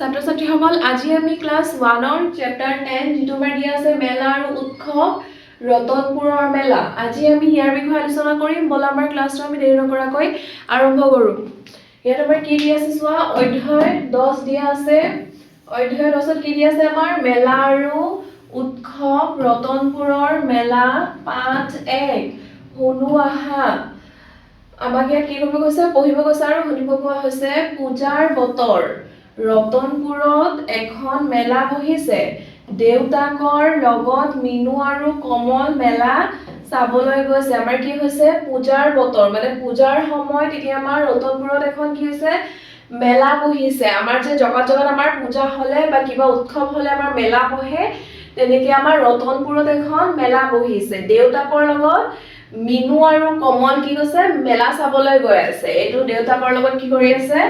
ছাত্ৰ ছাত্ৰীসকল আজি আমি ক্লাছ 1ৰ চেপ্টাৰ 10 যিটো আমাৰ দিয়া আছে মেলা আৰু উৎসৱ ৰতনপুৰৰ মেলা আজি আমি ইয়াৰ বিষয়ে আলোচনা কৰিম বলা আমাৰ ক্লাছটো আমি দেৰি নকৰাকৈ আৰম্ভ কৰোঁ ইয়াত আমাৰ কি দিয়া আছে চোৱা অধ্যায় 10 দিয়া আছে অধ্যায় 10ত কি দিয়া আছে আমাৰ মেলা আৰু উৎসৱ ৰতনপুৰৰ মেলা পাঠ 1 শুনো আহা আমাক ইয়াত কি কৰিব কৈছে পঢ়িব কৈছে আৰু শুনিব কোৱা হৈছে পূজাৰ বতৰ ৰতনপুৰত এখন মেলা বহিছে দেউতাকৰ লগত মিনু আৰু কমল মেলা চাবলৈ গৈছে আমাৰ কি হৈছে পূজাৰ বতৰ মানে পূজাৰ সময় তেতিয়া আমাৰ ৰতনপুৰত এখন কি হৈছে মেলা বহিছে আমাৰ যে জগত আমাৰ পূজা হলে বা কিবা উৎসৱ হলে আমাৰ মেলা বহে তেনেকে আমাৰ ৰতনপুৰত এখন মেলা বহিছে দেউতাকৰ লগত মিনু আৰু কমল কি কৈছে মেলা চাবলৈ গৈ আছে এইটো দেউতাকৰ লগত কি কৰি আছে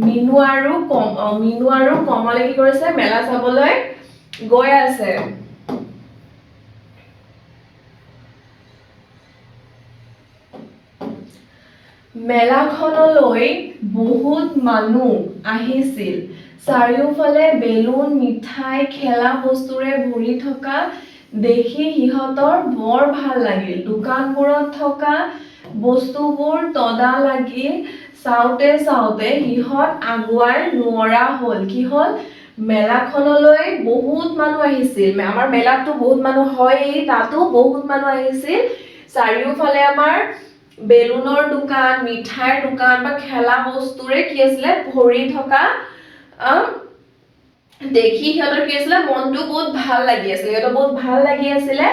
মিনু আৰু কমলে কি কৰিছে মেলা চাবলৈ গৈ আছে মেলাখনলৈ বহুত মানুহ আহিছিল চাৰিওফালে বেলুন মিঠাই খেলা বস্তুৰে ভৰি থকা দেখি সিহঁতৰ বৰ ভাল লাগিল দোকানবোৰত থকা বস্তুবোৰ তদা লাগি চাওতে সিহঁত আগুৱাই নোৱাৰা হ'ল কি হ'ল মেলাখনলৈ বহুত মানুহ আহিছিল আমাৰ মেলাতো বহুত মানুহ হয় তাতো বহুত মানুহ আহিছিল চাৰিওফালে আমাৰ বেলুনৰ দোকান মিঠাইৰ দোকান বা খেলা বস্তুৰে কি আছিলে ভৰি থকা দেখি সিহঁতৰ কি আছিলে মনটো বহুত ভাল লাগি আছিল সিহঁতৰ বহুত ভাল লাগি আছিলে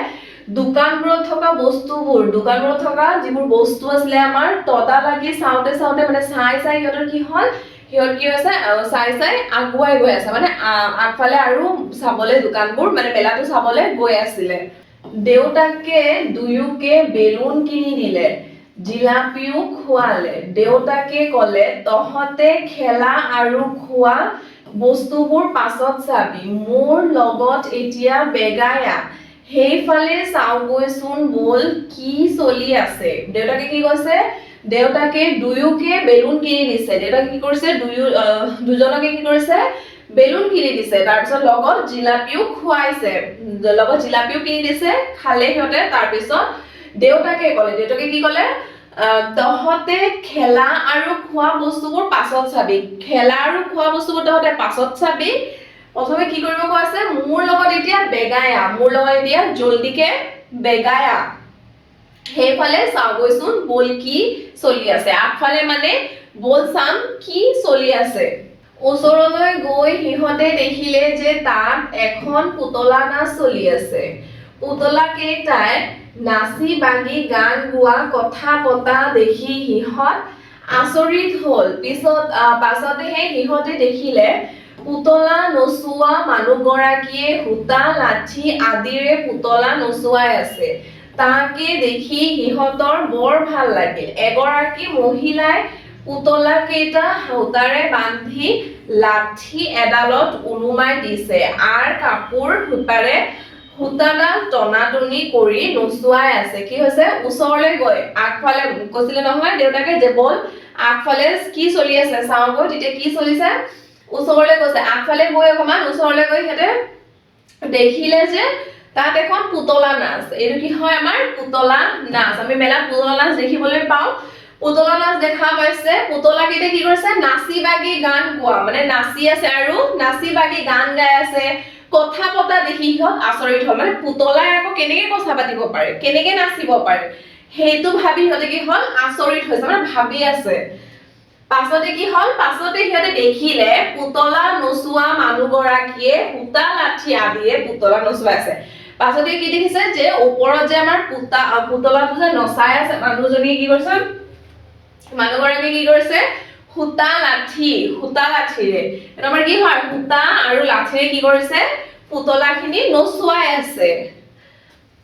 দোকানবোৰত থকা দোকানবোৰত থকা যিবোৰ বস্তু আছিলে আমাৰ তদা লাগি চাওতে মানে চাই সিহঁতৰ কি হ'ল সিহঁত কি হৈছে চাই আগুৱাই গৈ আছে মানে আগফালে আৰু চাবলৈ দোকানবোৰ মানে মেলাটো চাবলৈ গৈ আছিলে দেউতাকে দুয়োকে বেলুন কিনি দিলে জিলাপিও খোৱালে দেউতাকে ক'লে তহঁতে খেলা আৰু খোৱা বস্তুবোৰ পাছত চাবি মোৰ লগত এতিয়া বেগায়া সেইফালে চাওগৈচোন বল কি চলি আছে দেউতাকে কি কৈছে দেউতাকে দুয়োকে বেলুন কিনি দিছে দেউতাকে কি কৰিছে দুজনকে কি কৰিছে বেলুন কিনি দিছে তাৰপিছত লগত জিলাপিও খুৱাইছে লগত জিলাপিও কিনি দিছে খালে সিহঁতে তাৰপিছত দেউতাকে কি ক'লে তহঁতে খেলা আৰু খোৱা বস্তুবোৰ পাছত চাবি খেলা আৰু খোৱা বস্তুবোৰ তহঁতে পাছত চাবি প্ৰথমে কি কৰিব কৈ আছে মোৰ লগত এতিয়া বেগায়া মোৰ লগত এতিয়া জলদিকে বেগায়া সেইফালে চাওগৈচোন বল কি চলি আছে আগফালে মানে বল চাম কি চলি আছে ওচৰলৈ গৈ সিহঁতে দেখিলে যে তাত এখন পুতলা নাচ চলি আছে পুতলা কেইটাই নাচি বাগি গান গোৱা কথা পতা দেখি সিহঁত আচৰিত হ'ল পাছতেহে সিহঁতে দেখিলে পুতলা নচুৱা মানুহগৰাকীয়ে সূতা লাঠি আদিৰে পুতলা নচুৱাই আছে তাকে দেখি সিহঁতৰ বৰ ভাল লাগিল এগৰাকী মহিলাই পুতলা কেইটা সূতাৰে বান্ধি লাঠি এডালত ওলোমাই দিছে আৰু কাপোৰ সূতাডাল টনাটনি কৰি নচুৱাই আছে কি হৈছে ওচৰলৈ গৈ আগফালে কৈছিলে নহয় দেউতাকে যে বল আগফালে কি চলি আছে চাওগৈ তেতিয়া কি চলিছে ওচৰলৈ গৈছে আগফালে গৈ অকমান ওচৰলৈ গৈ সিহঁতে দেখিলে যে তাত এখন পুতলা নাচ এইটো কি হয় আমাৰ পুতলা নাচ আমি মেলাত পুতলা নাচ দেখিবলৈ পাওঁ পুতলা নাচ দেখা পাইছে পুতলা কেইটা কি কৰিছে নাচি বাগি গান গোৱা মানে নাচি আছে আৰু নাচি বাগি গান গাই আছে কথা পতা দেখি সিহঁত আচৰিত হ'ল মানে পুতলাই আকৌ কেনেকে কথা পাতিব পাৰে কেনেকে নাচিব পাৰে সেইটো ভাবি সিহঁতে কি হ'ল আচৰিত হৈছে মানে ভাবি আছে পাছতে কি হ'ল পাছতে সিহঁতে দেখিলে পুতলা নচুৱা মানুহগৰাকীয়ে সূতা লাঠি আদিয়ে পুতলা নচুৱাই আছে পাছতে কি দেখিছে যে ওপৰত যে আমাৰ পুতলাটো যে নচাই আছে মানুহজনীয়ে কি কৰিছে মানুহগৰাকীয়ে কি কৰিছে সূতা লাঠিৰে আমাৰ কি হয় সূতা আৰু লাঠিৰে কি কৰিছে পুতলাখিনি নচুৱাই আছে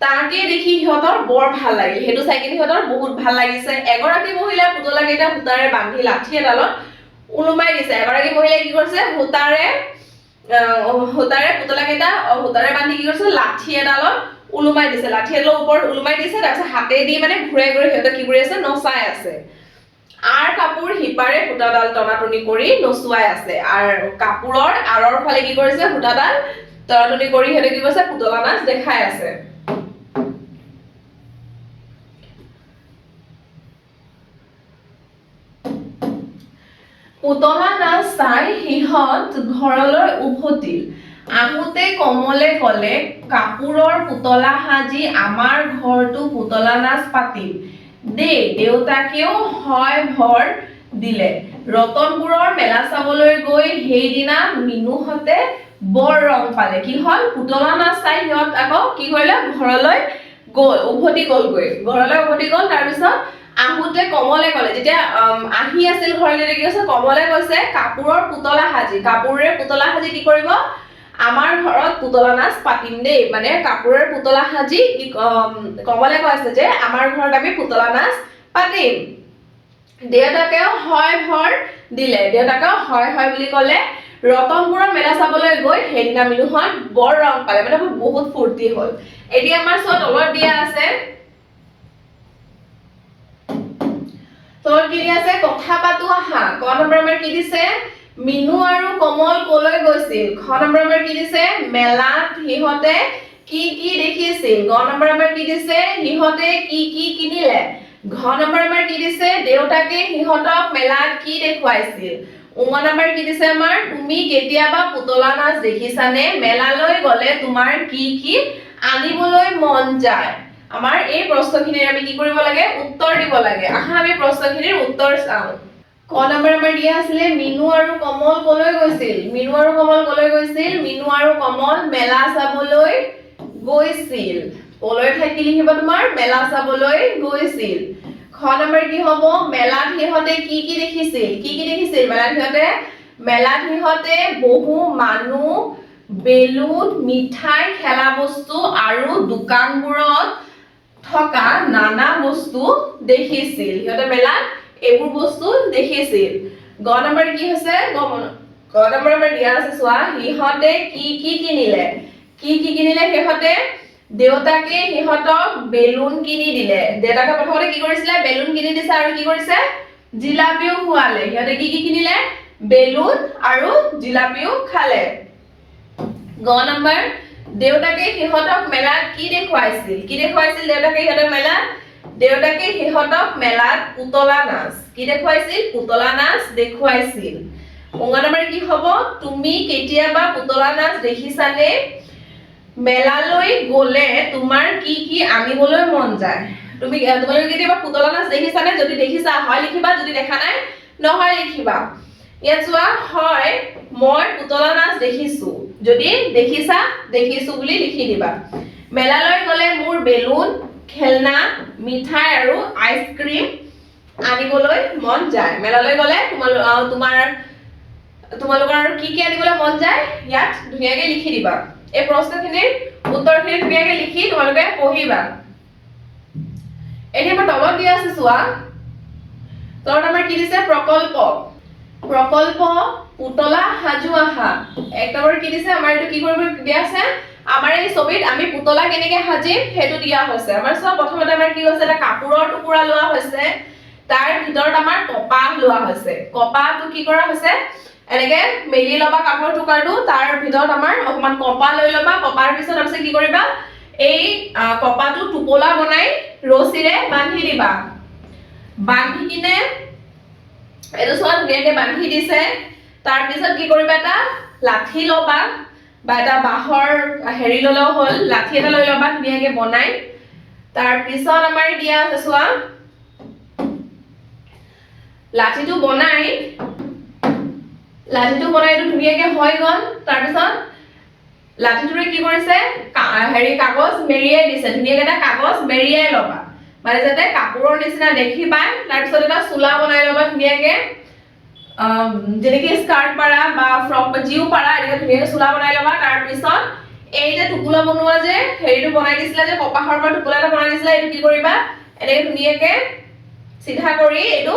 তাকে দেখি সিহঁতৰ বৰ ভাল লাগিল সেইটো চাই কিনে সিহঁতৰ বহুত ভাল লাগিছে এগৰাকী মহিলা পুতলা কেইটা সূতাৰে বান্ধি লাঠি এডালত ওলোমাই দিছে এগৰাকী মহিলাই কি কৰিছে সূতাৰে পুতলা কেইটা সূতাৰে বান্ধি কি কৰিছে লাঠি এডালত ওলোমাই দিছে লাঠি এডালৰ ওপৰত ওলোমাই দিছে তাৰপিছত হাতেদি মানে ঘূৰাই সিহঁতে কি কৰি আছে নচাই আছে আৰ কাপোৰ হিপাৰে সূতাডাল টনাটনি কৰি নচুৱাই আছে আৰু কাপোৰৰ আৰৰ ফালে কি কৰিছে সূতাডাল টনাটনি কৰি হেতে কি কৰিছে পুতলা নাচ দেখাই আছে পুতলা নাচ চাই সিহঁত ঘৰলৈ উভতিল আহোতে কমলে কলে কাপোৰৰ পুতলা সাজি আমাৰ ঘৰটো পুতলা নাচ পাতিম দে দেউতাকেও হয় ভৰ দিলে ৰতনপুৰৰ মেলা চাবলৈ গৈ সেইদিনা মিনুহতে বৰ ৰং পালে কি হল পুতলা নাচ চাই সিহঁত আকৌ কি কৰিলে ঘৰলৈ গ'ল উভতি গ'লগৈ ঘৰলৈ উভতি গ'ল তাৰ পিছত আহোতে কমলে কলে যেতিয়া আহি আছিল ঘৰলৈ কি কৈছে কমলে কৈছে কাপোৰৰ পুতলা সাজি কাপোৰেৰে পুতলা সাজি কি কৰিব আমাৰ ঘৰত পুতলা নাচ পাতিম দেই মানে কাপোৰেৰে পুতলা সাজি কমলে কৈছে যে আমাৰ ঘৰত আমি পুতলা নাচ পাতিম দেউতাকেও হয় ভৰ দিলে দেউতাকেও হয় হয় বুলি ক'লে ৰতনপুৰৰ মেলা চাবলৈ গৈ সেইদিনা মিনুহত বৰ ৰং পালে মানে বহুত ফূৰ্তি হ'ল এতিয়া আমাৰ চত তলত দিয়া আছে তলত কি দিয়া আছে কথা পাতো আহা ক নম্বৰ আমাৰ কি দিছে মিনু আৰু কমল কলৈ গৈছিল খ নম্বৰ আমাৰ কি দিছে মেলাত সিহঁতে কি কি দেখিছিল গ নম্বৰ আমাৰ কি দিছে সিহঁতে কি কি কিনিলে ঘ নম্বৰ আমাৰ কি দিছে দেউতাকে সিহঁতক মেলাত কি দেখুৱাইছিল উম নম্বৰ কি দিছে আমাৰ তুমি কেতিয়াবা পুতলা নাচ দেখিছানে মেলালৈ গলে তোমাৰ কি কি আনিবলৈ মন যায় আমাৰ এই প্ৰশ্নখিনিৰ আমি কি কৰিব লাগে উত্তৰ দিব লাগে আহা আমি প্ৰশ্নখিনিৰ উত্তৰ চাওঁ ক নম্বৰ আমাৰ দিয়া আছিল মিনু আৰু কমল কলৈ গৈছিল মিনু আৰু কমল কলৈ গৈছিল মিনু আৰু কমল মেলা চাবলৈ গৈছিল কলৈ থাকি লিখিব তোমাৰ মেলা চাবলৈ গৈছিল খ নম্বৰ কি হ'ব মেলাত সিহঁতে কি কি দেখিছিল মেলাত সিহঁতে বহু মানুহ বেলুন মিঠাই খেলা বস্তু আৰু দোকানবোৰত থকা নানা বস্তু দেখিছিল সিহঁতে মেলাত এইবোৰ বস্তু দেখিছিল গ নম্বৰ কি হৈছে গ নম্বৰ আমাৰ দিয়া আছে চোৱা সিহঁতে কি কি কিনিলে সিহঁতে দেউতাকে সিহঁতক বেলুন কিনি দিলে দেউতাকে প্ৰথমতে কি কৰিছিলে বেলুন কিনি দিছে আৰু কি কৰিছে জিলাপিও খুৱালে সিহঁতে কি কি কিনিলে বেলুন আৰু জিলাপিও খালে গ নম্বৰ দেউতাকে সিহঁতক মেলাত কি দেখুৱাইছিল দেউতাকে সিহঁতক মেলাত পুতলা নাচ কি দেখুৱাইছিল পুতলা নাচ দেখুৱাইছিল উঙ নম্বৰ কি হ'ব তুমি কেতিয়াবা পুতলা নাচ দেখিছানে মেলালৈ গলে তোমাৰ কি কি আনিবলৈ মন যায় তোমালোকে কেতিয়াবা পুতলা নাচ দেখিছানে যদি দেখিছা হয় লিখিবা যদি দেখা নাই নহয় লিখিবা ইয়াত চোৱা হয় মই পুতলা নাচ দেখিছো যদি দেখিছা দেখিছো বুলি লিখি দিবা মেলালৈ গলে মোৰ বেলুন খেলনা মিঠাই আৰু আইচক্ৰীম আনিবলৈ মন যায় মেলালৈ গলে তোমালোকৰ কি কি আনিবলৈ মন যায় ইয়াত ধুনীয়াকৈ লিখি দিবা এই প্ৰশ্নখিনিৰ উত্তৰখিনি ধুনীয়াকৈ লিখি তোমালোকে পঢ়িবা এতিয়া আমাৰ তলত দিয়া আছে চোৱা তলত আমাৰ কি দিছে প্ৰকল্প পুতলা সাজু আহা এক নম্বৰ কি দিছে আমাৰ এইটো কি কৰিব দিয়া আছে আমাৰ এই ছবিত আমি পুতলা কেনেকৈ সাজিম সেইটো দিয়া হৈছে আমাৰ সব প্ৰথমতে আমাৰ কি হৈছে এটা কাপোৰৰ টুকুৰা লোৱা হৈছে তাৰ ভিতৰত আমাৰ কপাহ লোৱা হৈছে কপাহটো কি কৰা হৈছে এনেকে মেলি লবা কাপোৰৰ টুকুৰাটো তাৰ ভিতৰত আমাৰ অকমান কপাহ লৈ লবা কপাৰ পিছত তাৰপিছত কি কৰিবা এই কপাহটো টোপোলা বনাই ৰছীৰে বান্ধি দিবা বান্ধি কিনে এইটো চোৱা ধুনীয়াকৈ বান্ধি দিছে তাৰ পিছত কি কৰিবা এটা লাঠি লবা বা এটা বাঁহৰ হেৰি ললেও হ'ল লাঠি এটা লৈ লবা ধুনীয়াকৈ বনাই তাৰ পিছত আমাৰ দিয়া আছে চোৱা লাঠিটো বনাই এইটো ধুনীয়াকৈ হৈ গ'ল তাৰ পিছত লাঠিটোৰে কি কৰিছে হেৰি কাগজ মেৰিয়াই দিছে ধুনীয়াকৈ এটা কাগজ মেৰিয়াই লবা মানে যাতে কাপোৰৰ নিচিনা দেখি পায় তাৰ পিছত এটা চোলা বনাই লবা ধুনীয়াকৈ যেনেকৈ স্কাৰ্ট পাৰা বা ফ্ৰক বা জিও পাৰা এনেকৈ ধুনীয়াকৈ চোলা বনাই লবা তাৰ পিছত এই যে টোপোলা বনোৱা যে হেৰিটো বনাই দিছিলা যে কপাহৰ পৰা টোপোলা এটা বনাই দিছিলা এইটো কি কৰিবা এনেকৈ ধুনীয়াকৈ চিধা কৰি এইটো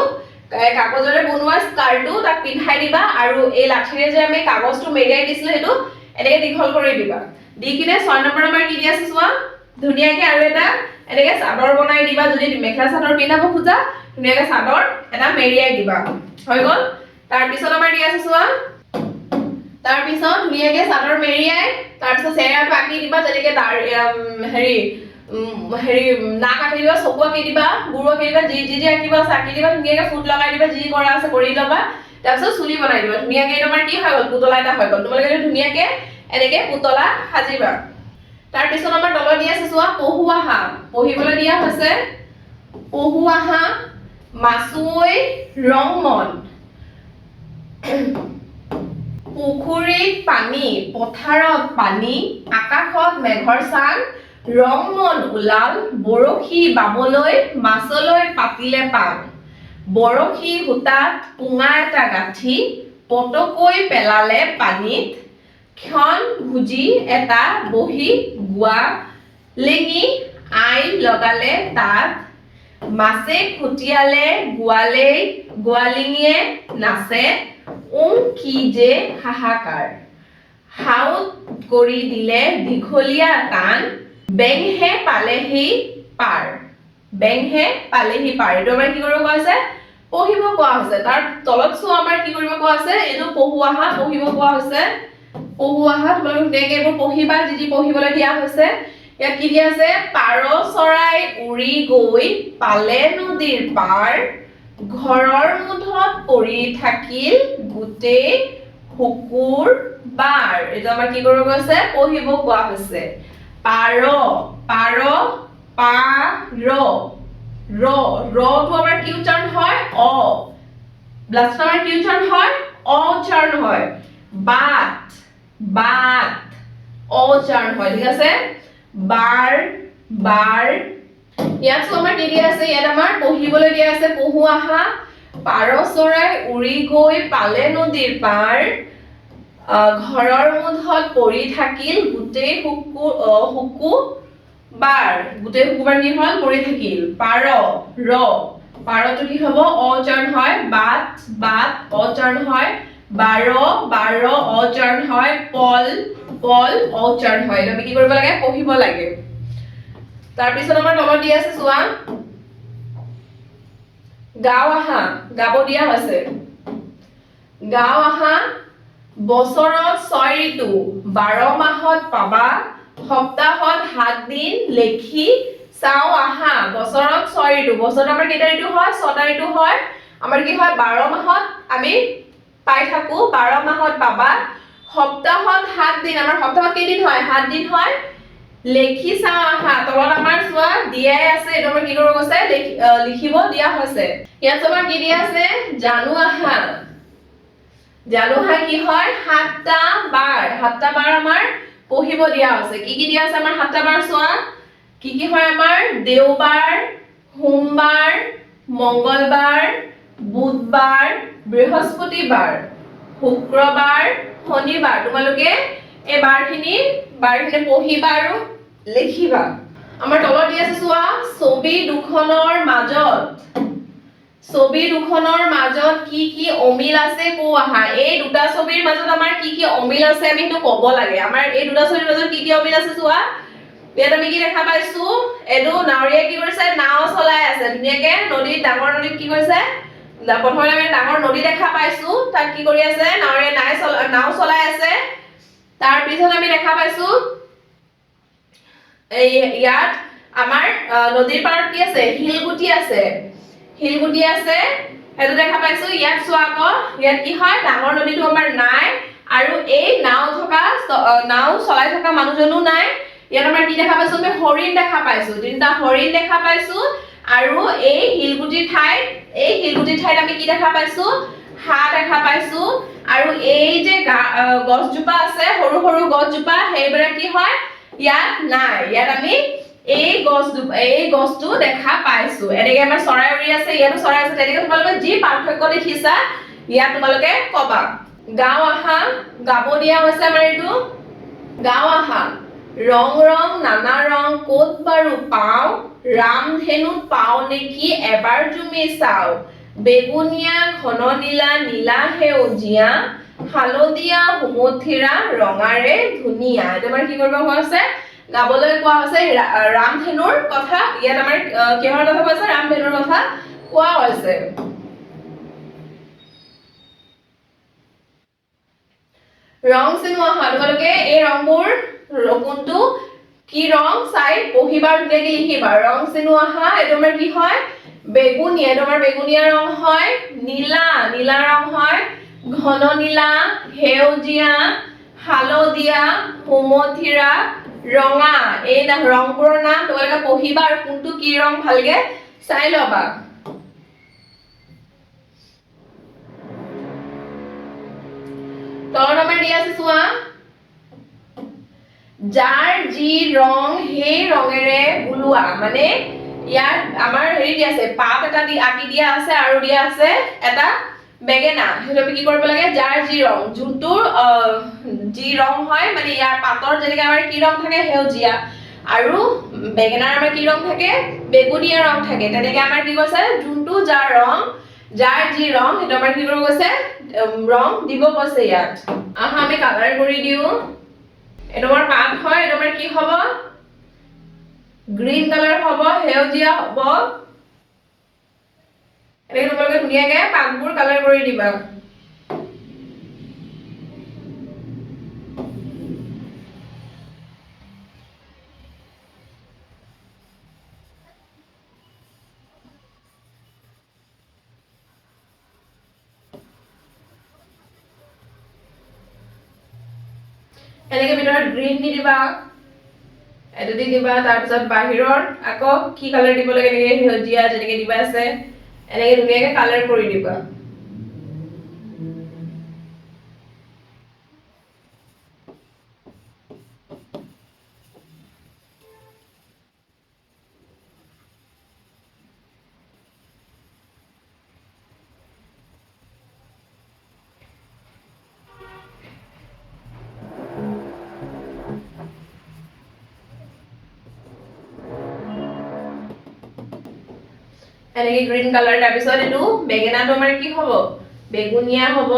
কাগজৰে বনোৱা স্কাৰ্টটো তাক পিন্ধাই দিবা আৰু এই লাঠিৰে যে আমি কাগজটো মেৰিয়াই দিছিলো সেইটো এনেকৈ দীঘল কৰি দিবা দি কিনে 6 নম্বৰ আমাৰ কি দিয়া আছে চোৱা ধুনীয়াকে আৰু এটা এনেকে চাদৰ বনাই দিবা যদি মেখেলা চাদৰ পিন্ধাব খোজা ধুনীয়াকে চাদৰ এটা মেৰিয়াই দিবা হৈ গ'ল তাৰ পিছত আমাৰ দি আছে চোৱা তাৰ পিছত ধুনীয়াকে চাদৰ মেৰিয়াই তাৰ পিছত চেহেৰাটো আঁকি দিবা যেনেকে হেৰি নাক আঁকি দিবা চকু আঁকি দিবা গুৰু আঁকি দিবা যি আঁকিবা আঁকি দিবা ধুনীয়াকে ফুট লগাই দিবা যি কৰা আছে কৰি ল'বা তাৰপিছত চুলি বনাই দিবা ধুনীয়াকে তোমাৰ কি হৈ গ'ল পুতলা এটা হৈ গ'ল তোমালোকে ধুনীয়াকে এনেকে পুতলা সাজিবা তাৰ পিছত আমাৰ তলত দি আছে চোৱা পহুৱা হাঁহ পঢ়িবলৈ দিয়া হৈছে পহুৱা হাঁহ মাছুৱৈ ৰংমন পুখুৰীত পানী পথাৰত পানী আকাশত মেঘৰ চান ৰংমন ওলাল বৰশী বাবলৈ মাছলৈ পাতিলে পান বৰশী সূতাত পুঙা এটা গাঁঠি পটকৈ পেলালে পানীত ক্ষণ ভুজি এটা বহি গোৱা লেঙি আই লগালে তাত মাছে খুটিয়ালে গোৱালিঙিয়ে নাচে কি যে হাহাকাৰ হাউত কৰি দিলে দীঘলীয়া টান বেংহে পালেহি পাৰ এইটো আমাৰ কি কৰিব কোৱা হৈছে পঢ়িব কোৱা হৈছে তাৰ তলত চোৱা আমাৰ কি কৰিব কোৱা আছে এইটো পহুৱা হাঁহ পঢ়িব কোৱা হৈছে পহুৱা হাঁহ তোমালোকে ধুনীয়াকে এইবোৰ পঢ়িবা যি পঢ়িবলৈ দিয়া হৈছে ইয়াত কি দিয়া আছে পাৰ চৰাই উৰি গৈ পালে নদীৰ পাৰ ঘৰৰ মুঠত পৰি থাকিল গোটেই শুকুৰ বাৰ এইটো আমাৰ কি কৰিব কৈছে পঢ়িব কোৱা হৈছে পাৰ ৰটো আমাৰ কি উচ্চাৰণ হয় অ লাষ্ট আমাৰ কি উচ্চাৰণ হয় অ উচ্চাৰণ হয় বাত অ উচ্চাৰণ হয় ঠিক আছে বাৰ ইয়াত আমাৰ কি দিয়া আছে ইয়াত আমাৰ পঢ়িবলৈ দিয়া আছে পহুৱা হাঁহ পাৰ চৰাই উৰি গৈ পালে নদীৰ পাৰ ঘৰৰ মুঠত পৰি থাকিল গোটেই শুকুবাৰ কি হল পৰি থাকিল পাৰটো কি হব অ উচ্চাৰণ হয় বাত অ উচ্চাৰণ হয় বাৰ অ উচ্চাৰণ হয় পল অ উচ্চাৰণ হয় আমি কি কৰিব লাগে পঢ়িব লাগে তাৰপিছত আমাৰ তলত দি আছে চোৱা গাঁও আহা গাব দিয়া হৈছে গাঁও আহা বছৰত 6 ঋতু 12 মাহত পাবা সপ্তাহত 7 দিন লেখি চাও আহা বছৰত 6 ঋতু বছৰত আমাৰ কেইটা ঋতু হয় 6টা ঋতু হয় আমাৰ কি হয় 12 মাহত আমি পাই থাকো 12 মাহত পাবা সপ্তাহত 7 দিন আমাৰ সপ্তাহত কেইদিন হয় 7 দিন হয় লেখি চাও আহা তলত আমাৰ চোৱা দিয়াই আছে এটো আমাৰ কি কৰিব কৈছে লিখিব দিয়া হৈছে ইয়াত আমাৰ কি দিয়া আছে জানু আহা কি হয় 7টা বাৰ আমাৰ পঢ়িব দিয়া হৈছে কি দিয়া আছে আমাৰ 7টা বাৰ চোৱা কি হয় আমাৰ দেওবাৰ সোমবাৰ মঙ্গলবাৰ বুধবাৰ বৃহস্পতিবাৰ শুক্ৰবাৰ শনিবাৰ তোমালোকে এই বাৰখিনি পঢ়িবা আৰু লিখিবা আমাৰ তলত দি আছে চোৱা ছবি দুখনৰ মাজত কি অমিল আছে কো আহা এই দুটা ছবিৰ মাজত আমাৰ কি অমিল আছে আমি সেইটো ক'ব লাগে আমাৰ এই দুটা ছবিৰ মাজত কি অমিল আছে চোৱা ইয়াত আমি কি দেখা পাইছো এটো নাৱৰীয়া কি কৰিছে নাও চলাই আছে ধুনীয়াকে নদীত ডাঙৰ নদীত কি কৰিছে প্ৰথমে আমি ডাঙৰ নদী দেখা পাইছো তাত কি কৰি আছে নাৱৰীয়া নাও চলাই আছে তাৰ পিছত আমি দেখা পাইছো ইয়াত আমাৰ নদীৰ পাৰত কি আছে শিলগুটি আছে সেইটো দেখা পাইছো ইয়াত চোৱা আকৌ ইয়াত কি হয় ডাঙৰ নদীটো আমাৰ নাই আৰু এই নাও চলাই থকা মানুহজনো নাই ইয়াত আমাৰ কি দেখা পাইছো আমি হৰিণ দেখা পাইছো তিনটা হৰিণ দেখা পাইছো আৰু এই শিলগুটি ঠাইত আমি কি দেখা পাইছো হাঁহ দেখা পাইছো আৰু এই যে গছজোপা আছে সৰু সৰু গছজোপা সেইবোৰ কি হয় ইয়াত নাই ইয়াত আমি এই গছটো দেখা পাইছো এনেকে আমাৰ চৰাই উৰি আছে ইয়াতো চৰাই আছে তেনেকে তোমালোকে যি পাৰ্থক্য দেখিছা ইয়াত তোমালোকে কবা গাঁও আহা গাব দিয়া হৈছে আমাৰ এইটো গাঁও আহা ৰং নানা ৰং ক'ত বাৰু পাও ৰামধেনুত পাও নেকি এবাৰ তুমি চাও বেগুনীয়া ঘন নীলা সেউজীয়া হালধীয়া সুমথিৰা ৰঙাৰে ধুনীয়া এটা কি কৰিব হৈছে গাবলৈ কোৱা হৈছে ৰামধেনুৰ কথা। ইয়াত আমাৰ কিহৰ কথা কৈছে? ৰামধেনুৰ কথা কোৱা হৈছে। ৰং চিনো আহা, তোমালোকে এই ৰংবোৰ কোনটো কি ৰং চাই পঢ়িবা, ধুনীয়াকে লিখিবা। ৰং চিনো আহা, এইটো আমাৰ কি হয়? বেগুনীয়া, এইটো আমাৰ বেগুনীয়া ৰং হয়। নীলা, নীলা ৰং হয়। ঘন নীলা, সেউজীয়া, হালধীয়া, সুমথিৰা, ৰঙা। এই ৰংবোৰৰ নাম তোমালোকে পঢ়িবা আৰু কোনটো কি ৰং ভালকে চাই ল'বা। তলত আমাৰ দিয়া আছে চোৱা। যাৰ যি ৰং সেই ৰঙেৰে বুলোৱা, মানে ইয়াত আমাৰ হেৰি দিয়া আছে, পাত এটা আঁকি দিয়া আছে আৰু দিয়া আছে এটা বেঙেনা। সেইটো আমি কি কৰিব লাগে? যাৰ যি ৰং, যোনটোৰ যি ৰং হয়, মানে ইয়াৰ পাতৰ যেনেকৈ আমাৰ কি ৰং থাকে? সেউজীয়া, আৰু বেঙেনাৰ আমাৰ কি ৰং থাকে? বেগুনীয়া ৰং থাকে। তেনেকৈ আমাৰ কি কৈছে? যোনটো যাৰ ৰং, যাৰ যি ৰং, সেইটো আমাৰ কি কৰিব কৈছে? ৰং দিব কৈছে ইয়াত। আহা আমি কালাৰ কৰি দিওঁ। এইটো আমাৰ পাত হয়, এইটো আমাৰ কি হ'ব? গ্ৰীণ কালাৰ হ'ব, সেউজীয়া হ'ব। এনেকৈ তোমালোকে ধুনীয়াকে পাতবোৰ কালাৰ কৰি দিবা। এনেকৈ ভিতৰত গ্ৰীণ দি দিবা, এইটো দি দিবা। তাৰপিছত বাহিৰত আকৌ কি কালাৰ দিব লাগে? এনেকৈ সেউজীয়া যেনেকৈ দিবা আছে, এনেকৈ ধুনীয়াকে কালাৰ কৰি দিবা। এনেকৈ গ্ৰীণ কালাৰ। তাৰপিছত এইটো বেঙেনাটো আমাৰ কি হ'ব? বেগুনীয়া হ'ব।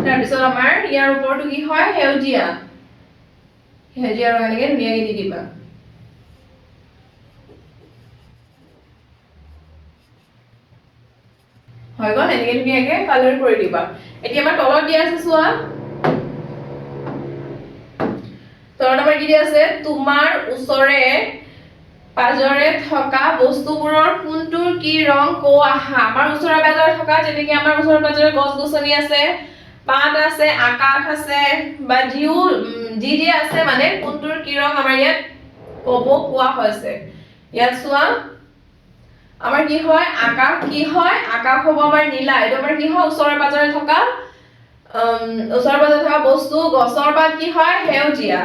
তাৰপিছত আমাৰ ইয়াৰ ওপৰটো কি হয়? সেউজীয়া, সেউজীয়া ৰং এনেকৈ ধুনীয়াকে দি দিবা। হৈ গ'ল। এনেকৈ ধুনীয়াকে কালাৰ কৰি দিবা। এতিয়া আমাৰ তলত দিয়া আছে চোৱা। তলত আমাৰ কি দিয়া আছে? তোমাৰ ওচৰে পাজৰে থকা বস্তুবোৰৰ কোনটোৰ কি ৰং ক' আহা। আমাৰ ওচৰে পাজৰে থকা, যেনেকৈ আমাৰ ওচৰে পাজৰে গছ-গছনি আছে, পাত আছে, আকাশ আছে, বা যি আছে, মানে কোনটোৰ কি ৰং আমাৰ ইয়াত ক'ব কোৱা হৈছে। ইয়াত চোৱা, আমাৰ কি হয়? আকাশ কি হয়? আকাশ হ'ব আমাৰ নীলা। এইটো আমাৰ কি হয়? ওচৰে পাজৰে থকা বস্তু। গছৰ পাত কি হয়? সেউজীয়া।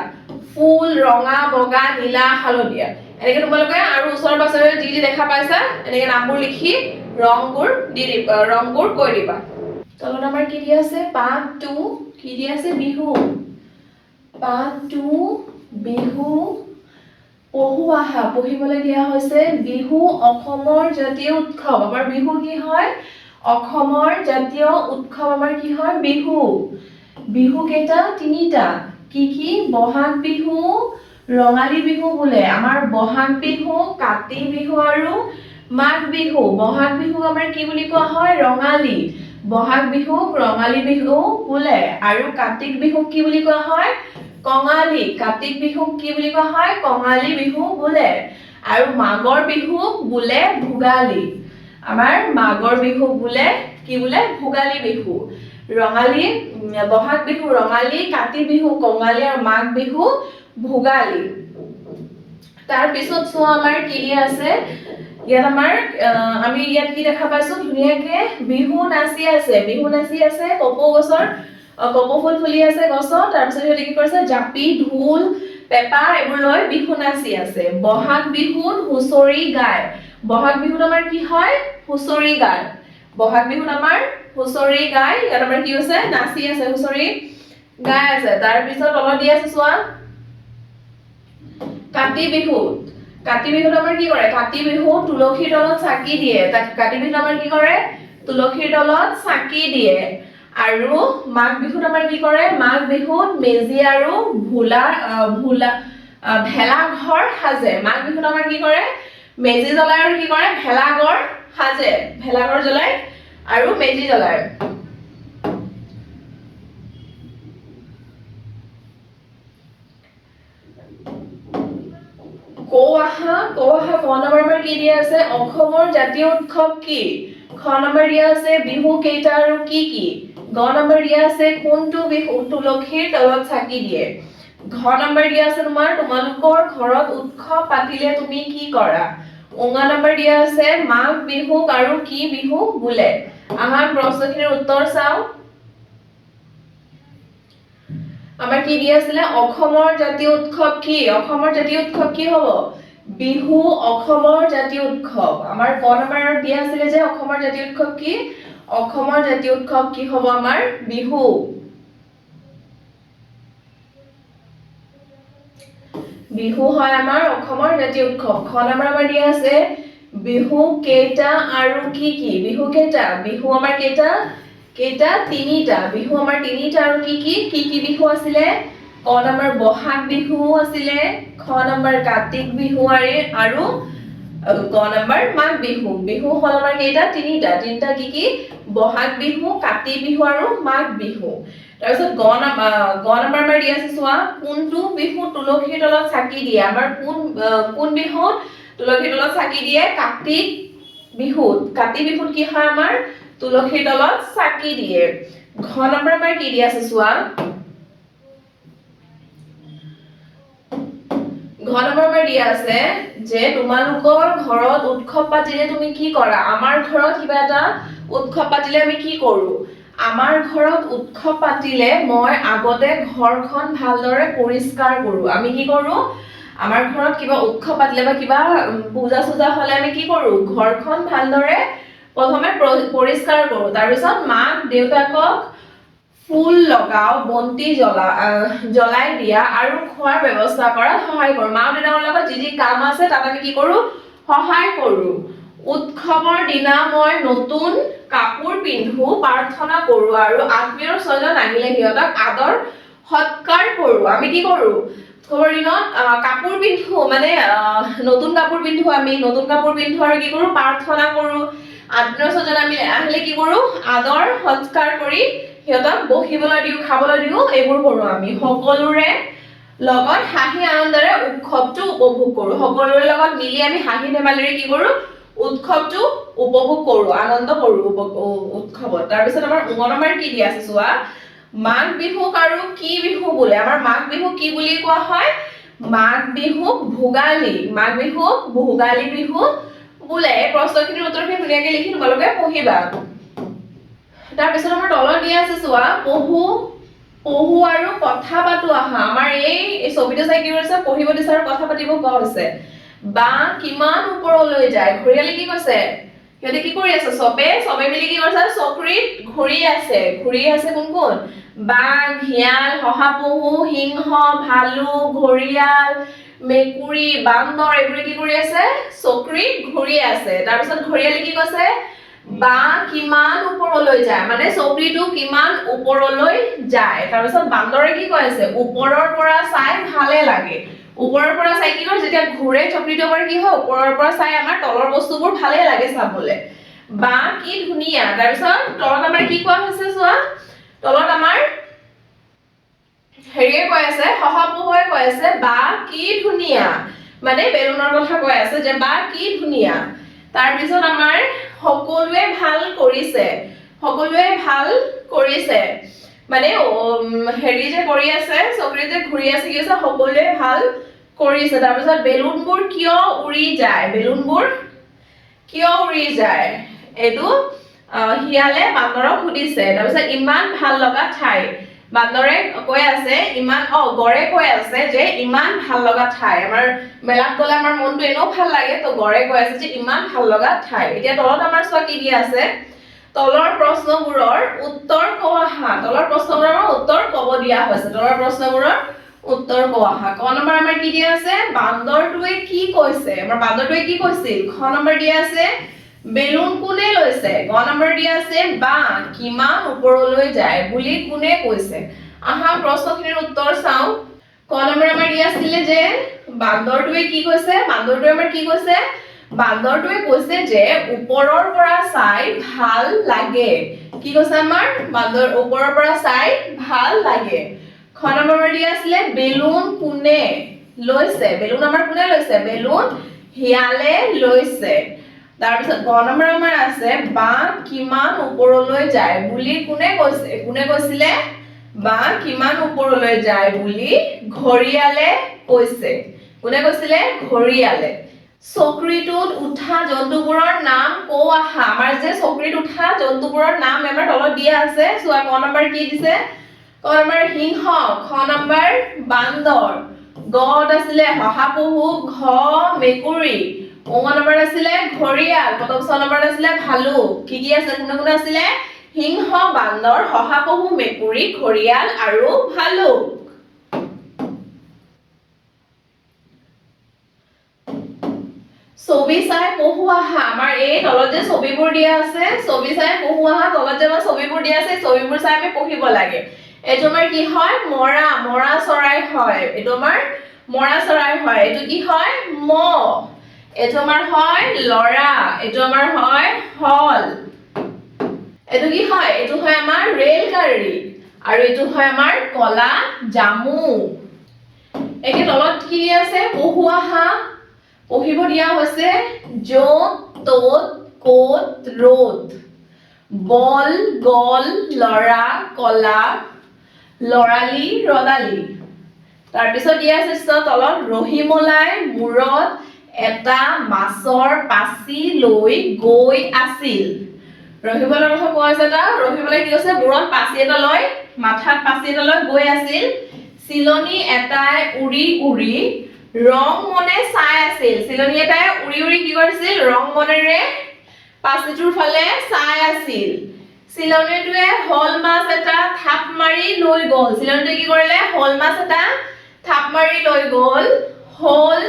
ফুল ৰঙা, বগা, নীলা, হালধীয়া। এনেকৈ তোমালোকে আৰু ওচৰে পাজৰে যি দেখা পাইছা, এনেকৈ নামবোৰ লিখি ৰংবোৰ কৈ দিবা। তলত আমাৰ কি দিয়া আছে? পাৰ্ট 2 কি দিয়া আছে? বিহু। পাৰ্ট 2 বিহু পঢ়ো আহা। পঢ়িবলৈ দিয়া হৈছে বিহু অসমৰ জাতীয় উৎসৱ। আমাৰ বিহু কি হয়? অসমৰ জাতীয় উৎসৱ আমাৰ কি হয়? বিহু। বিহু কেইটা? 3টা। কি কি? বহাগ বিহু, ৰঙালী বিহু বোলে। আমাৰ বহাগ বিহু, কাতি বিহু আৰু মাঘ বিহু। বহাগ বিহু আমাৰ কি বুলি কোৱা হয়? ৰঙালী। বহাগ বিহুক ৰঙালী বিহু বোলে। আৰু কাতিক বিহুক কি বুলি কোৱা হয়? কঙালী। কাতিক বিহুক কি বুলি কোৱা হয়? কঙালী বিহু বোলে। আৰু মাঘৰ বিহুক বোলে ভোগালী। আমাৰ মাঘৰ বিহুক বোলে কি বোলে? ভোগালী বিহু। বহাগ বিহু ৰঙালী, কাতি বিহু কঙালী আৰু মাঘ বিহু ভোগালী। তাৰ পিছত চোৱা আমাৰ কি আছে? ইয়াত আমাৰ আমি ইয়াত কি দেখা পাইছো? ধুনীয়াকে বিহু নাচি আছে। বিহু নাচি আছে কপৌ গছৰ, কপৌ ফুল ফুলি আছে গছত। তাৰপিছত সিহঁতে কি কৰিছে? জাপি, ঢোল, পেপা এইবোৰ লৈ বিহু নাচি আছে বহাগ বিহুত হুঁচৰি গায় বহাগ বিহুত আমাৰ কি হয় হুঁচৰি গায় বহাগ বিহুত আমাৰ হুঁচৰি গায় ইয়াত আমাৰ কি হৈছে নাচি আছে হুঁচৰি গায় আছে তাৰ পিছত তলত দি আছে চোৱা কাতি বিহুত আমাৰ কি কৰে কাতি বিহুত তুলসীৰ তলত চাকি দিয়ে কাতি বিহুত আমাৰ কি কৰে তুলসীৰ তলত চাকি দিয়ে আৰু মাঘ বিহুত আমাৰ কি কৰে মাঘ বিহুত মেজি আৰু ভেলাঘৰ সাজে মাঘ বিহুত আমাৰ কি কৰে মেজি জ্বলাই আৰু কি কৰে ভেলাঘৰ সাজে ভেলাঘৰ জ্বলাই আৰু মেজি জ্বলাই ক নম্বৰ আমাৰ কি দিয়া আছে অসমৰ জাতীয় উৎসৱ কি খ নম্বৰ দিয়া আছে বিহু কেইটা আৰু কি কি গ নম্বৰ দিয়া আছে কোনটো বিহু তুলসীৰ তলত চাকি দিয়ে ঘ নম্বৰ দিয়া আছে তোমালোকৰ ঘৰত উৎসৱ পাতিলে তুমি কি কৰা উঙা নম্বৰ দিয়া আছে মাঘ বিহুক আৰু কি বিহু বোলে আমাৰ প্ৰশ্নখিনিৰ উত্তৰ চাও আমাৰ কি দিয়া আছিল অসমৰ জাতীয় উৎসৱ কি অসমৰ জাতীয় উৎসৱ কি হ'ব বিহু অসমৰ জাতীয় উৎসৱ আমাৰ ক নম্বৰত দিয়া আছিল যে অসমৰ জাতীয় উৎসৱ কি অসমৰ জাতীয় উৎসৱ কি হ'ব আমাৰ বিহু বিহু হয় আমাৰ অসমৰ জাতীয় উৎসৱ খ নম্বৰ আমাৰ দিয়া আছে বিহু কেইটা আৰু কি কি বিহু কেইটা বিহু আমাৰ কেইটা তিনিটা বিহু আমাৰ তিনিটা আৰু কি কি বিহু আছিলে ক নম্বৰ বহাগ বিহু আছিলে খ নম্বৰ কাতিক বিহু আৰু গ নম্বৰ মাঘ বিহু বিহু হল আমাৰ কেইটা তিনিটা কি বহাগ বিহু কাতি বিহু আৰু মাঘ বিহু তাৰপিছত গ নম্বৰ আমাৰ দি আছে চোৱা কোনটো বিহু তুলসীৰ তলত চাকি দিয়ে আমাৰ কোন বিহুত তুলসীৰ তলত চাকি দিয়ে কাতি বিহুত কি হয় আমাৰ তুলসীৰ তলত চাকি দিয়ে ঘ নম্বৰ আমাৰ কি দি আছে চোৱা ঘ নম্বৰ আমাৰ দিয়া আছে যে তোমালোকৰ ঘৰত উৎসৱ পাতিলে তুমি কি কৰা আমাৰ ঘৰত কিবা এটা উৎসৱ পাতিলে আমি কি কৰো আমাৰ ঘৰত উৎসৱ পাতিলে মই আগতে ঘৰখন ভালদৰে পৰিষ্কাৰ কৰো আমি কি কৰো আমাৰ ঘৰত কিবা উৎসৱ পাতিলে বা কিবা পূজা চূজা হলে আমি কি কৰো ঘৰখন ভালদৰে প্ৰথমে পৰিষ্কাৰ কৰো তাৰ পিছত মাক দেউতাকক ফুল লগাও বন্তি জ্বলাই দিয়া আৰু খোৱাৰ ব্যৱস্থা কৰাত সহায় কৰো মা দেউতাকৰ লগত যি কাম আছে তাত আমি কি কৰো সহায় কৰো উৎসৱৰ দিনা মই নতুন কাপোৰ পিন্ধো প্ৰাৰ্থনা কৰো আৰু আত্মীয় স্বজন আহিলে সিহঁতক আদৰ সৎকাৰ কৰো আমি কি কৰো উৎসৱৰ দিনত কাপোৰ পিন্ধো মানে নতুন কাপোৰ পিন্ধো আৰু কি কৰো প্ৰাৰ্থনা কৰো আত্মীয় স্বজন আহিলে কি কৰো আদৰ সৎকাৰ কৰি সিহঁতক বহিবলৈ দিও খাবলৈ দিও এইবোৰ কৰো আমি সকলোৰে লগত হাঁহি আনন্দৰে উৎসৱটো উপভোগ কৰো সকলোৰে লগত মিলি আমি হাঁহি ধেমালিৰে কি কৰো উৎসৱটো উপভোগ কৰো আনন্দ কৰো উৎসৱত তাৰ পিছত আমাৰ উঙনমাৰ কি দি আছে চোৱা মাঘ বিহুক আৰু কি বিহু বোলে আমাৰ মাঘ বিহু কি বুলি কোৱা হয় মাঘ বিহুক ভোগালী বিহু বোলে এই প্ৰশ্নখিনিৰ উত্তৰখিনি ধুনীয়াকৈ লিখি তোমালোকে পঢ়িবা তাৰ পিছত আমাৰ তলত দিয়া আছে চোৱা পহু আৰু কথা পাতো আহা আমাৰ এই ছবিটো চাই কি কৰিছে পঢ়িব দিছে আৰু কথা পাতিব কোৱা হৈছে বা কিমান ওপৰলৈ যায় ঘৰিয়ালে কি কৈছে সিহঁতে কি কৰি আছে চবে মিলি কি কৰিছে চকৰিত ঘূৰি আছে কোন বাঘ শিয়াল শহাপহু সিংহ ভালুক ঘৰিয়াল মেকুৰী বান্দৰ এইবোৰে কি কৰি আছে চকৰিত ঘূৰি আছে তাৰ পিছত ঘৰিয়ালে কি কৈছে বা কিমান ওপৰলৈ যায় মানে চকৰিটো কিমান ওপৰলৈ যায় তাৰ পিছত বান্দৰে কি কৈ আছে ওপৰৰ পৰা চাই ভালে লাগে ওপৰৰ পৰা চাই কি কৰে যেতিয়া ঘূৰে চকৰিটো আমাৰ কি হয় ওপৰৰ পৰা চাই আমাৰ তলৰ বস্তুবোৰ ভালে লাগে চাবলৈ বা কি ধুনীয়া তাৰ পিছত তলত আমাৰ কি কোৱা হৈছে চোৱা তলত আমাৰ হেৰিয়ে কৈ আছে শহাপহুৱে কৈ আছে বা কি ধুনীয়া মানে বেলুনৰ কথা কৈ আছে যে বা কি ধুনীয়া তাৰ পিছত আমাৰ সকলোৱে ভাল কৰিছে মানে হেৰি যে কৰি আছে চকৰি যে ঘূৰি আছে কি আছে সকলোৱে ভাল কৰিছে তাৰ পিছত বেলুনবোৰ কিয় উৰি যায় এইটো শিয়ালে বান্দৰক সুধিছে তাৰ পিছত ইমান ভাল লগা ঠাই বান্দৰে কৈ আছে ইমান গড়ে কৈ আছে যে ইমান ভাল লগা ঠাই আমাৰ মেলাত গ'লে আমাৰ মনটো এনেও ভাল লাগে তো গড়ে কৈ আছে যে ইমান ভাল লগা ঠাই এতিয়া তলত আমাৰ চোৱা কি দিয়া আছে তলৰ প্ৰশ্নবোৰৰ উত্তৰ ক আহা তলৰ প্ৰশ্নবোৰৰ উত্তৰ কব দিয়া হৈছে তলৰ প্ৰশ্নবোৰৰ উত্তৰ ক আহা ক নম্বৰ আমাৰ কি দিয়া আছে বান্দৰটোৱে কি কৈছে আমাৰ বান্দৰটোৱে কি কৈছিল খ নম্বৰ দিয়া আছে বেলুন কোনে লৈছে গ নম্বৰ দিয়া আছে বা কিমান ওপৰলৈ যায় বুলি কোনে কৈছে আহা প্ৰশ্নখিনিৰ উত্তৰ চাও ক নম্বৰ আমাৰ দিয়া আছিল যে বান্দৰটোৱে কি কৈছে বান্দৰটোৱে আমাৰ কি কৈছে বান্দৰটোৱে কৈছে যে ওপৰৰ পৰা চাই ভাল লাগে কি কৈছে আমাৰ বান্দৰ ওপৰৰ পৰা চাই ভাল লাগে খ নম্বৰ দিয়া আছিল বেলুন কোনে লৈছে বেলুন আমাৰ কোনে লৈছে বেলুন হিয়ালে লৈছে তাৰ পিছত গ নম্বৰ আমাৰ আছে বা কিমান ওপৰলৈ যায় বুলি কোনে কৈছিলে বা কিমান ওপৰলৈ যায় বুলি ঘৰিয়ালে কৈছে কোনে কৈছিলে ঘৰিয়ালে চকৰিটোত উঠা জন্তুবোৰৰ নাম ক আহা আমাৰ যে চকৰিত উঠা জন্তুবোৰৰ নাম আমাৰ তলত দিয়া আছে চোৱা ক নম্বৰ কি দিছে ক নম্বৰ সিংহ খ নম্বৰ বান্দৰ গত আছিলে শহাপহু ঘ মেকুৰী ও নম্বৰ আছিলে ঘৰিয়াল প্ৰথম ছ নম্বৰ আছিলে ভালুক কি আছে কোনে কোনে আছিলে সিংহ বান্দৰ শহাপহু মেকুৰী ঘৰিয়াল আৰু ভালুক ছবি চাই পঢ়ু আহা আমাৰ এই তলত যে ছবিবোৰ দিয়া আছে ছবি চাই পঢ়ু আহা তলত যে ছবিবোৰ দিয়া আছে ছবিবোৰ চাই আমি পঢ়িব লাগে এইটো আমাৰ কি হয় মৰা চৰাই হয় এইটো আমাৰ মৰা চৰাই হয় এইটো কি হয় মহ এইটো আমাৰ হয় লৰা এইটো আমাৰ হয় হল এইটো কি হয় এইটো হয় আমাৰ ৰেলগাড়ী আৰু এইটো হয় আমাৰ কলা জামু এতিয়া তলত কি আছে পঢ়ু আহা পঢ়িব দিয়া হৈছে য'ত ত'ত ক'ত ৰ'দ বল গল লৰা কলা লৰালি ৰদালি তাৰ পিছত দিয়া আছে তলত ৰহিমলাই মূৰত এটা মাছৰ পাচি লৈ গৈ আছিল ৰহিমলাৰ কথা কোৱা আছে এটা ৰহিমলাই কি কৈছে মূৰত পাচি এটা লৈ মাথাত পাচি এটা লৈ গৈ আছিল চিলনী এটাই উৰি উৰি ৰং মনে চাই আছিল চিলনী এটাই উৰি উৰি কি কৰিছিল ৰং মনেৰে পাচিটোৰ ফালে চাই আছিল চিলনীটোৱে হল মাছ এটা থাপ মাৰি লৈ গ'ল চিলনীটোৱে কি কৰিলে হল মাছ এটা থাপ মাৰি লৈ গ'ল হল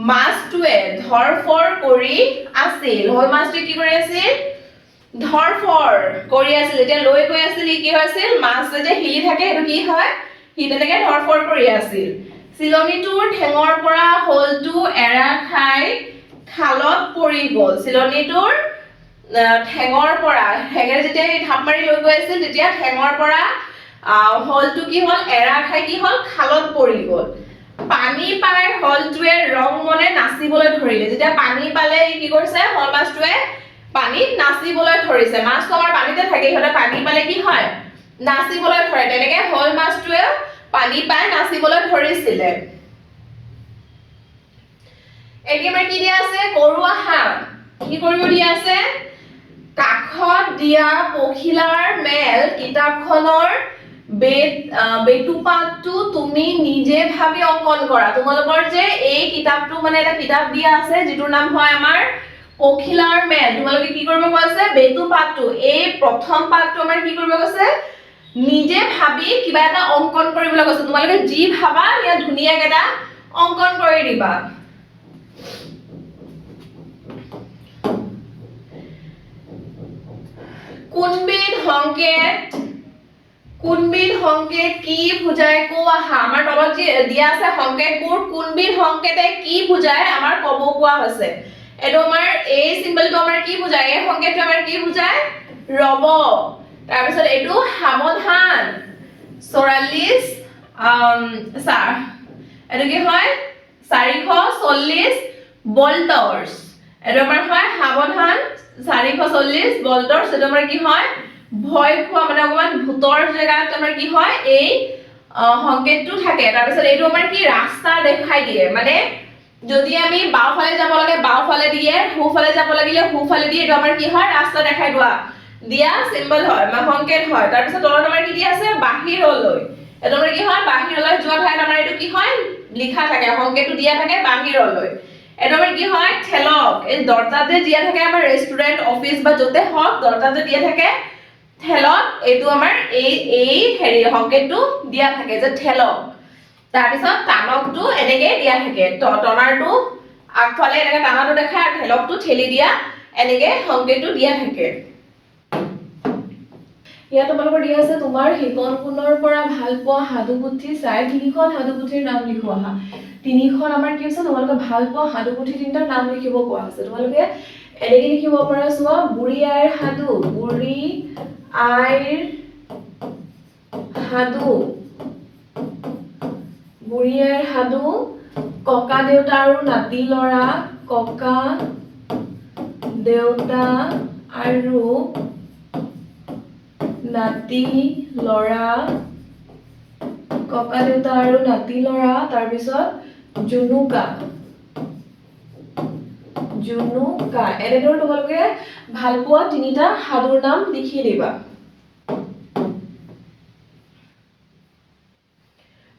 মাছটোৱে ধৰফৰ কৰি আছিল হল মাছটোৱে কি কৰি আছিল ধৰফৰ কৰি আছিল এতিয়া লৈ গৈ আছিল কি হৈছিল মাছটো যে হিলি থাকে সেইটো কি হয় হি তেনেকে ধৰফৰ কৰি আছিল চিলনীটোৰ ঠেঙৰ পৰা হলটো এৰা খাই খালত পৰি গ'ল চিলনীটোৰ ঠেঙৰ পৰা ঠেঙেৰে যেতিয়া ধাপ মাৰি লৈ গৈ আছিল তেতিয়া ঠেঙৰ পৰা হলটো কি হল এৰা খাই কি হল খালত পৰি গ'ল পানী পাই হলটোৱে ৰং মনে নাচিবলৈ ধৰিলে যেতিয়া পানী পালে কি কৰিছে হল মাছটোৱে পানীত নাচিবলৈ ধৰিছে মাছটো আমাৰ পানীতে থাকে ইহঁতে পানী পালে কি হয় নাচিবলৈ ধৰে তেনেকে হল মাছটোৱে পানী পাই নাচিবলৈ ধৰিছিলে একেবাৰে কি দিয়া আছে কৰো আহা কি কৰিব দিয়া আছে কাখত দিয়া পখিলাৰ মেল কিতাপখনৰ বেটুপাতটো তুমি নিজে ভাবি অংকন কৰা তোমালোকৰ যে এই কিতাপটো মানে এটা কিতাপ দিয়া আছে যিটোৰ নাম হয় আমাৰ পখিলাৰ মেল তোমালোকে কি কৰিব কৈছে বেটুপাতটো এই প্ৰথম পাতটো আমাৰ কি কৰিব কৈছে নিজে ভাবি কিবা এটা অংকন কৰিবলৈ কৈছে তোমালোকে যি ভাবা ইয়া ধুনিয়াকে এটা অংকন কৰি দিবা কোনবিধ সংকেত কি বুজায় কো আহা আমাৰ তলত যে দিয়া আছে সংকেতবোৰ কোনবিধ সংকেতে কি বুজায় আমাৰ কব কোৱা হৈছে এটো আমাৰ এই সিম্বলটো আমাৰ কি বুজায় এই সংকেতটো আমাৰ কি বুজায় ৰব তাৰ পিছত এটো সাৱধান 44 এটো কি হয় 440 ভোল্টছ এটো আমাৰ হয় সাৱধান 440 ভোল্টছ এটো আমাৰ কি হয় ভয় খোৱা মানে অকমান ভূতৰ জায়গাত আমাৰ কি হয় এই সংকেতটো থাকে তাৰ পিছত এইটো আমাৰ কি ৰাস্তা দেখাই দিয়ে মানে যদি আমি বাওফালে যাব লাগে বাওফালে দিয়ে হুফালে যাব লাগিলে হুফালে দিয়ে এটো আমাৰ কি হয় ৰাস্তা দেখাই দিয়া দিয়া চিম্বল হয় বা সংকেত হয় তাৰ পিছত তলত আমাৰ কি দিয়া আছে বাহিৰলৈ এটা আমাৰ কি হয় বাহিৰলৈ যোৱা ঠাইত আমাৰ এইটো কি হয় লিখা থাকে সংকেতটো দিয়া থাকে বাহিৰলৈ এটা আমাৰ কি হয় ঠেলক এই দৰ্জাতে দিয়া থাকে আমাৰ ৰেষ্টুৰেণ্ট অফিচ বা যতে হওক দৰ্জাতে দিয়া থাকে ঠেলক এইটো আমাৰ এই হেৰি সংকেতটো দিয়া থাকে যে ঠেলক তাৰ পিছত টানকটো এনেকৈ দিয়া থাকে টনাৰটো আগফালে এনেকৈ টানাটো দেখায় আৰু ঠেলকটো ঠেলি দিয়া এনেকৈ সংকেতটো দিয়া থাকে ইয়াত তোমালোকৰ দিয়া আছে তোমাৰ সেইখন কোণৰ পৰা ভাল পোৱা সাধুপুথি চাই তিনিখন সাধুপুথিৰ নাম লিখোৱা আহা তিনিখন আমাৰ কি হৈছে তোমালোকে ভাল পোৱা সাধুপুথি তিনিটাৰ নাম লিখিব কোৱা হৈছে তোমালোকে এনেকৈ লিখিব পাৰা চোৱা বুঢ়ী আইৰ সাধু বুঢ়ী আইৰ সাধু বুঢ়ী আইৰ সাধু ককা দেউতা আৰু নাতি লৰা ককা দেউতা আৰু নাতি লৰা ককা দেউতা আৰু নাতি লৰা তাৰ পিছত জুনুকা এনেদৰে তোমালোকে ভাল পোৱা তিনিটা সাধুৰ নাম লিখি দিবা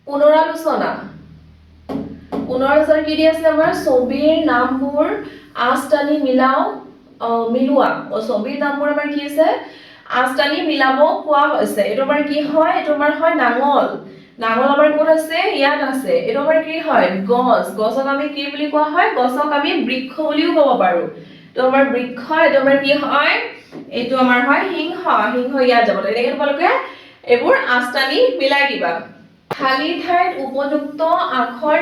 পুনৰালোচনা কি দি আছে আমাৰ ছবিৰ নামবোৰ আঁচ টানি মিলোৱা ছবিৰ নামবোৰ আমাৰ কি আছে আঁচ টানি মিলাব কোৱা হৈছে এইটো আমাৰ কি হয় এইটো আমাৰ হয় নাঙল আমাৰ ক'ত আছে ইয়াত আছে এইটো আমাৰ কি হয় গছক আমি কি বুলি কোৱা হয় গছক আমি বৃক্ষ বুলিও ক'ব পাৰো তো আমাৰ বৃক্ষ এইটো আমাৰ কি হয় এইটো আমাৰ হয় সিংহ ইয়াত যাব তেনেকৈ তোমালোকে এইবোৰ আঁচ টানি মিলাই দিবা খালি ঠাইত উপযুক্ত আখৰ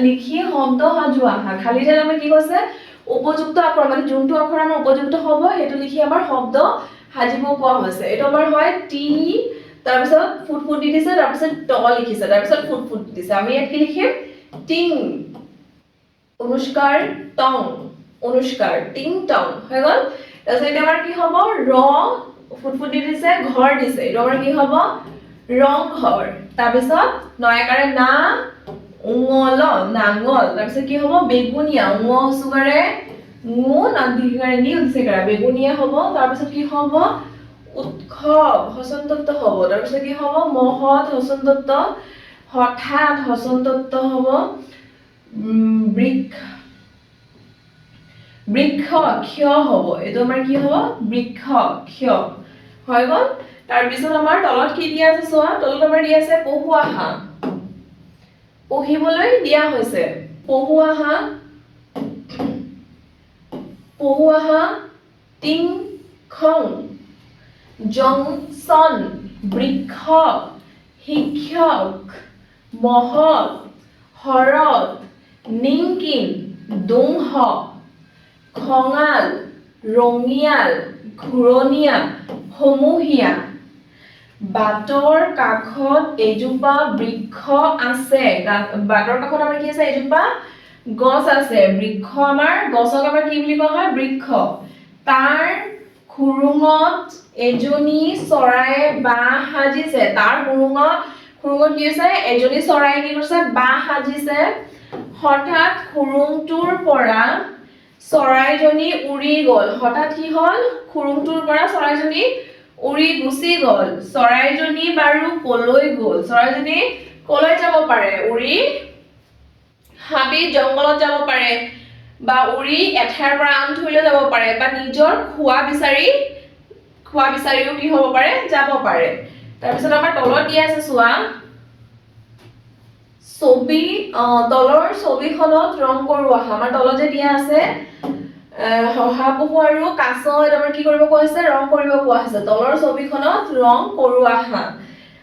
লিখি শব্দ সাজোৱা খালি ঠাইত আমি কি কৈছে উপযুক্ত আখৰ মানে যোনটো আখৰ আমাৰ উপযুক্ত হ'ব সেইটো লিখি আমাৰ শব্দ সাজিব কোৱা হৈছে এইটো আমাৰ হয় টি তাৰপিছত ফুট দি দিছে তাৰপিছত ট লিখিছে তাৰপিছত ফুট দি দিছে আমি ইয়াত কি লিখিম টিং অনুষ্কাৰ টিং টং হৈ গ'ল তাৰপিছত এতিয়া আমাৰ কি হ'ব ৰ ফুট দি দিছে ঘৰ দিছে এইটো আমাৰ কি হ'ব ৰংঘৰ তাৰপিছত নয়াকাৰে না উঙল নাঙল তাৰপিছত কি হ'ব বেগুনীয়া উঙচুকাৰে ঙু নান্দিকাৰে নি উৎসেকাৰে বেগুনীয়া হ'ব তাৰপিছত কি হ'ব উৎসৱ হসন্তত্ব হ'ব তাৰপিছত কি হ'ব মহৎ হসন্তত্ব হঠাৎ হসন্তত্ব হ'ব বৃক্ষ ক্ষয় হ'ব এইটো আমাৰ কি হ'ব বৃক্ষ ক্ষয় হৈ গ'ল তাৰপিছত আমাৰ তলত কি দিয়া আছে চোৱা তলত আমাৰ দিয়া আছে পঢ়ুৱা হাঁহ পঢ়িবলৈ দিয়া হৈছে পঢ়ুৱা হাঁহ টিং খং জংচন বৃক্ষ শিক্ষক মহৎ শৰৎ নিংকিন দুংহ খঙাল ৰঙিয়াল ঘূৰণীয়া সমূহীয়া বাটৰ কাষত এজোপা বৃক্ষ আছে বাটৰ কাষত আমাৰ কি আছে এজোপা গছ আছে বৃক্ষ আমাৰ গছক আমাৰ কি বুলি কোৱা হয় বৃক্ষ তাৰ খুৰুঙত এজনী চৰায়ে বাহ সাজিছে তাৰ খুৰুঙত কি আছে এজনী চৰাই কি কৰিছে বাহ সাজিছে হঠাৎ খুৰুংটোৰ পৰা চৰাইজনী উৰি গ'ল হঠাৎ কি হ'ল খুৰুংটোৰ পৰা চৰাইজনী উৰি গুচি গ'ল চৰাইজনী বাৰু কলৈ গ'ল চৰাইজনী কলৈ যাব পাৰে উৰি হাবি জংগলত যাব পাৰে বা উৰি এঠাইৰ পৰা আন ঠাইলৈ যাব পাৰে বা নিজৰ খোৱা বিচাৰিও কি হ'ব পাৰে যাব পাৰে তাৰপিছত আমাৰ তলত দিয়া আছে চোৱা তলৰ ছবিখনত ৰং কৰোৱা আমাৰ তলত যে দিয়া আছে শহাপহু আৰু কাছ এটা আমাৰ কি কৰিব কোৱা হৈছে ৰং কৰিব কোৱা হৈছে তলৰ ছবিখনত ৰং কৰোৱা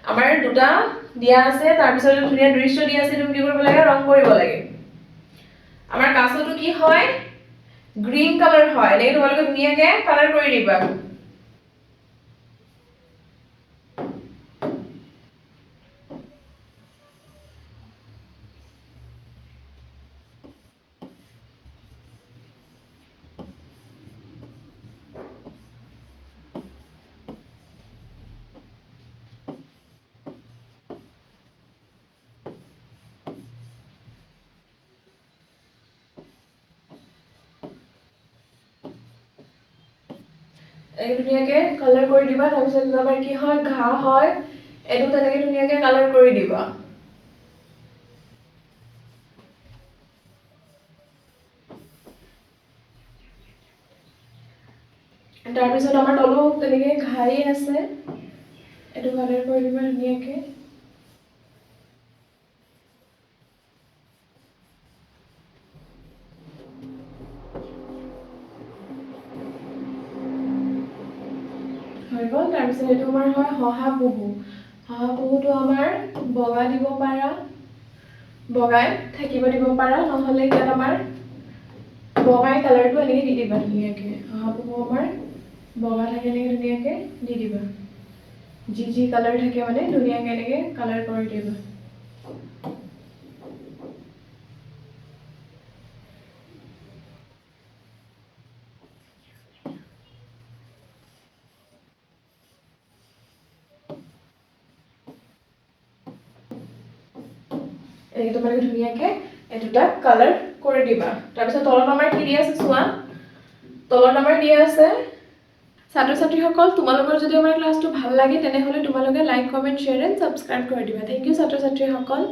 আমাৰ দুটা দিয়া আছে তাৰপিছত ধুনীয়া দৃশ্য দিয়া আছে তুমি কি কৰিব লাগে ৰং কৰিব লাগে আমাৰ কাছটো কি হয় গ্ৰীন কালাৰ হয় এনেকৈ তোমালোকে ধুনীয়াকৈ কালাৰ কৰি দিবা এই ধুনীয়াকে কালাৰ কৰি দিবা তাৰপিছত আমাৰ কি হয় ঘাঁ হয় এইটো তেনেকে ধুনীয়াকে কালাৰ কৰি দিবা তাৰপিছত আমাৰ তলো তেনেকে ঘাই আছে এইটো কালাৰ কৰি দিবা ধুনীয়াকে হৈ গ'ল তাৰপিছত এইটো আমাৰ হয় শহাপহুটো আমাৰ বগা দিব পাৰা বগাই থাকিব দিব পাৰা নহ'লে ইয়াত আমাৰ বগাই কালাৰটো এনেকৈ দি দিবা ধুনীয়াকৈ শহাপহু আমাৰ বগা থাকে এনেকৈ ধুনীয়াকৈ দি দিবা যি কালাৰ থাকে মানে ধুনীয়াকৈ এনেকৈ কালাৰ কৰি দিবা এই তোমালোকে ধুনীয়াকৈ এই দুটা কালাৰ কৰি দিবা তাৰপিছত তলত আমাৰ কি দিয়া আছে চোৱা তলত আমাৰ দিয়া আছে ছাত্ৰ ছাত্ৰীসকল তোমালোকৰ যদি আমাৰ ক্লাছটো ভাল লাগে তেনেহ'লে তোমালোকে like comment share and subscribe কৰি দিবা থেংক ইউ ছাত্ৰ ছাত্ৰীসকল